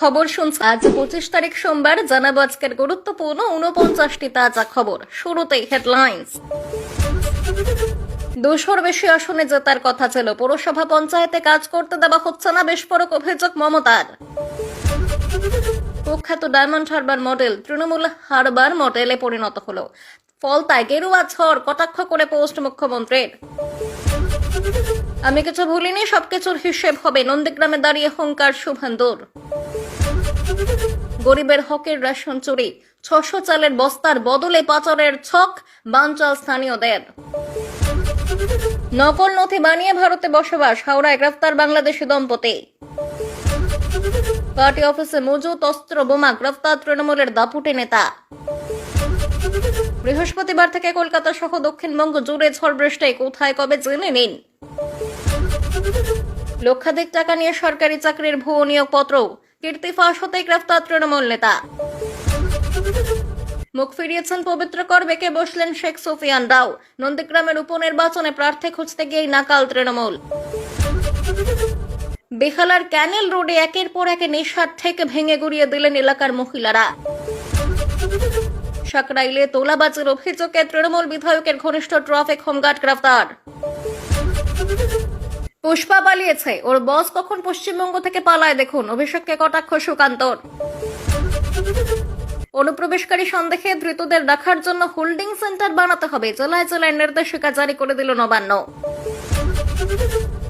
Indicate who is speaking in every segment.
Speaker 1: খবর শুনছি আজ 25 তারিখ সোমবার। জানাবো আজকের গুরুত্বপূর্ণ 49টি তাজা খবর। শুরুতেই হেডলাইন্স। 200-র বেশি আসনে জেতার কথা ছিল, পৌরসভা পঞ্চায়েতে কাজ করতে দেওয়া হচ্ছে না, বিস্ফোরক অভিযোগ মমতার। কুখ্যাত ডায়মন্ড হারবার মডেল তৃণমূল হারবার মডেলে পরিণত হলো। ফলতায় গেরুয়া ঝড় কটাক্ষ করে পোস্ট মুখ্যমন্ত্রীর। আমি কিছু ভুলিনি, সবকিছুর হিসেব হবে, নন্দীগ্রামে দাঁড়িয়ে হুঙ্কার শুভেন্দুর। গরিবের হকের রেশন চুরি, 600 চালের বস্তার বদলে পাচারের ছক, বানচাল স্থানীয়দের। নকল নথি বানিয়ে ভারতে বসবাস, হাওড়ায় গ্রেফতার বাংলাদেশি দম্পতি। পার্টি অফিসে মজুত অস্ত্র বোমা, গ্রেফতার তৃণমূলের দাপুটে নেতা। বৃহস্পতিবার থেকে কলকাতা সহ দক্ষিণবঙ্গ জুড়ে ঝড় বৃষ্টি, কোথায় কবে জেনে নিন। লক্ষাধিক টাকা নিয়ে সরকারি চাকরির ভুয়ো নিয়োগপত্র, কীর্তি ফাঁস হতে গ্রেফতার তৃণমূল নেতা। মুখ ফিরিয়েছেন পবিত্র কর, বেঁকে বসলেন শেখ সুফিয়ান রাও। নন্দীগ্রামের উপনির্বাচনে প্রার্থী খুঁজতে গিয়েই নাকাল তৃণমূল। বেহালার ক্যানেল রোডে একের পর এক নেশার থেকে ভেঙে গুড়িয়ে দিলেন এলাকার মহিলারা। সাকরাইলে তোলাবাজির অভিযোগে তৃণমূল বিধায়কের ঘনিষ্ঠ ট্রাফিক হোমগার্ড গ্রেফতার। পুষ্পা পালিয়েছে, ওর বস কখন পশ্চিমবঙ্গ থেকে পালায় দেখুন, অভিষেককে কটাক্ষ সুকান্তর। অনুপ্রবেশকারী সন্দেহে ধৃতদের রাখার জন্য হোল্ডিং সেন্টার বানাতে হবে, জেলায় জেলায় নির্দেশিকা জারি করে দিল নবান্ন।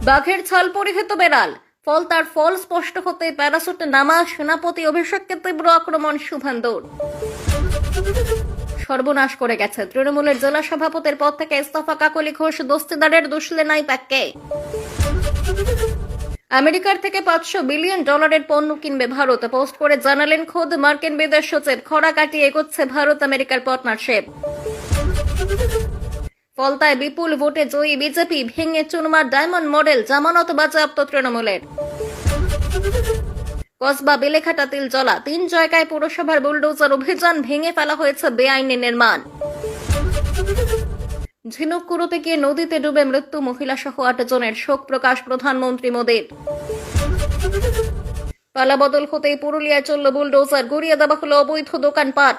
Speaker 1: বাঘের ছাল পরিহিত বেড়াল, ফল তার ফল স্পষ্ট হতে প্যারাসুটে নামা সেনাপতি অভিষেককে তীব্র আক্রমণ শুভেন্দুর। সর্বনাশ করে গেছে, তৃণমূলের জেলা সভাপতির পদ থেকে ইস্তফা কাকলি ঘোষ, দস্তিদারের দুষলে নাই প্যাককে। আমেরিকার থেকে $500 বিলিয়ন পণ্য কিনবে ভারত, পোস্ট করে জানালেন খোদ মার্কিন বিদেশ সচিব। খরা কাটিয়ে এগোচ্ছে ভারত আমেরিকার পার্টনারশিপ। ফলতায় বিপুল ভোটে জয়ী বিজেপি, ভেঙে চুরমার ডায়মন্ড মডেল, জামানত বাজেয়াপ্ত তৃণমূলের। কসবা বেলেঘাটা তিলজলা, 3 জায়গায় পৌরসভার বুলডোজার অভিযান, ভেঙে ফেলা হয়েছে বেআইনি নির্মাণ। ঝিনুক কুড়োতে গিয়ে নদীতে ডুবে মৃত্যু, মহিলা সহ 8 জনের, শোক প্রকাশ প্রধানমন্ত্রী মোদীর। পালাবদল হতেই পুরুলিয়ায় চলল বুলডোজার, গড়িয়ে দেওয়া হলো অবৈধ দোকানপাট।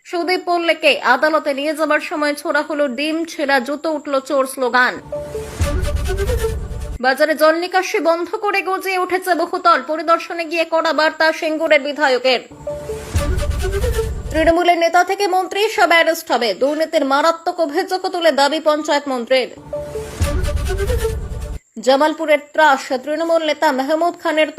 Speaker 1: সুদীপ পল্লেকে আদালতে নিয়ে যাবার সময় ছোড়া হলো ডিম, ছেঁড়া জুতো, উঠল চোর স্লোগান। বাজারে জল নিকাশি বন্ধ করে গজিয়ে উঠেছে বহুতল, পরিদর্শনে গিয়ে কড়া বার্তা সিঙ্গুরের বিধায়কের। তৃণমূলের নেতা থেকে মন্ত্রী সব অ্যারেস্ট হবে, দুর্নীতির মারাত্মক অভিযোগ তুলে দাবি পঞ্চায়েত মন্ত্রীর। জামালপুরের ত্রাস, তৃণমূল নেতা মেহমুদ খানের